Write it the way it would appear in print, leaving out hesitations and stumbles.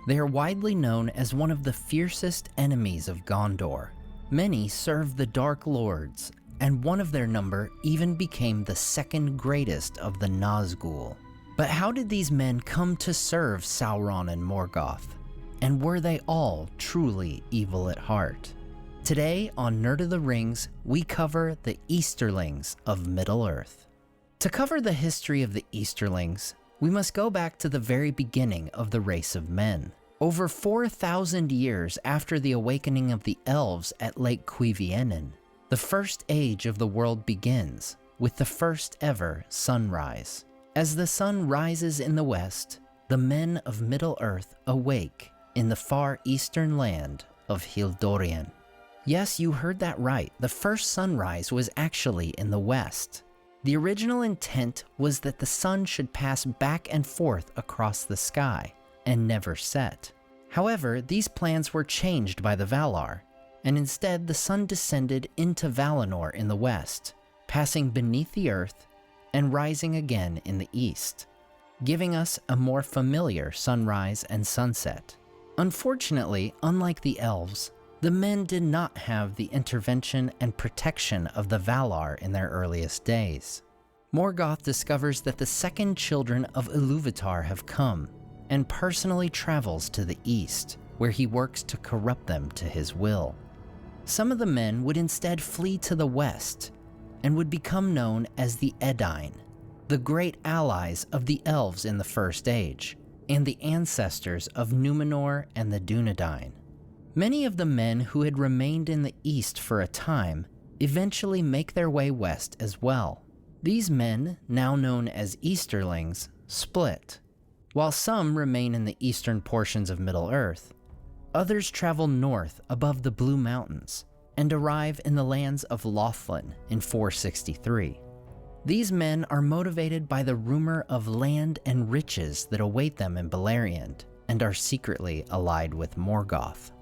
They are widely known as one of the fiercest enemies of Gondor. Many served the Dark Lords, and one of their number even became the second greatest of the Nazgul. But how did these men come to serve Sauron and Morgoth? And were they all truly evil at heart? Today on Nerd of the Rings, we cover the Easterlings of Middle-earth. To cover the history of the Easterlings, we must go back to the very beginning of the race of men. Over 4,000 years after the awakening of the elves at Lake Cuiviénen, the first age of the world begins with the first ever sunrise. As the sun rises in the west, the men of Middle-earth awake in the far eastern land of Hildorien. Yes, you heard that right. The first sunrise was actually in the west. The original intent was that the sun should pass back and forth across the sky and never set. However, these plans were changed by the Valar, and instead the sun descended into Valinor in the west, passing beneath the earth and rising again in the east, giving us a more familiar sunrise and sunset. Unfortunately, unlike the elves, the men did not have the intervention and protection of the Valar in their earliest days. Morgoth discovers that the second children of Ilúvatar have come, and personally travels to the east, where he works to corrupt them to his will. Some of the men would instead flee to the west, and would become known as the Edain, the great allies of the elves in the First Age, and the ancestors of Númenor and the Dúnedain. Many of the men who had remained in the east for a time eventually make their way west as well. These men, now known as Easterlings, split. While some remain in the eastern portions of Middle-earth, others travel north above the Blue Mountains and arrive in the lands of Lothlin in 463. These men are motivated by the rumor of land and riches that await them in Beleriand and are secretly allied with Morgoth.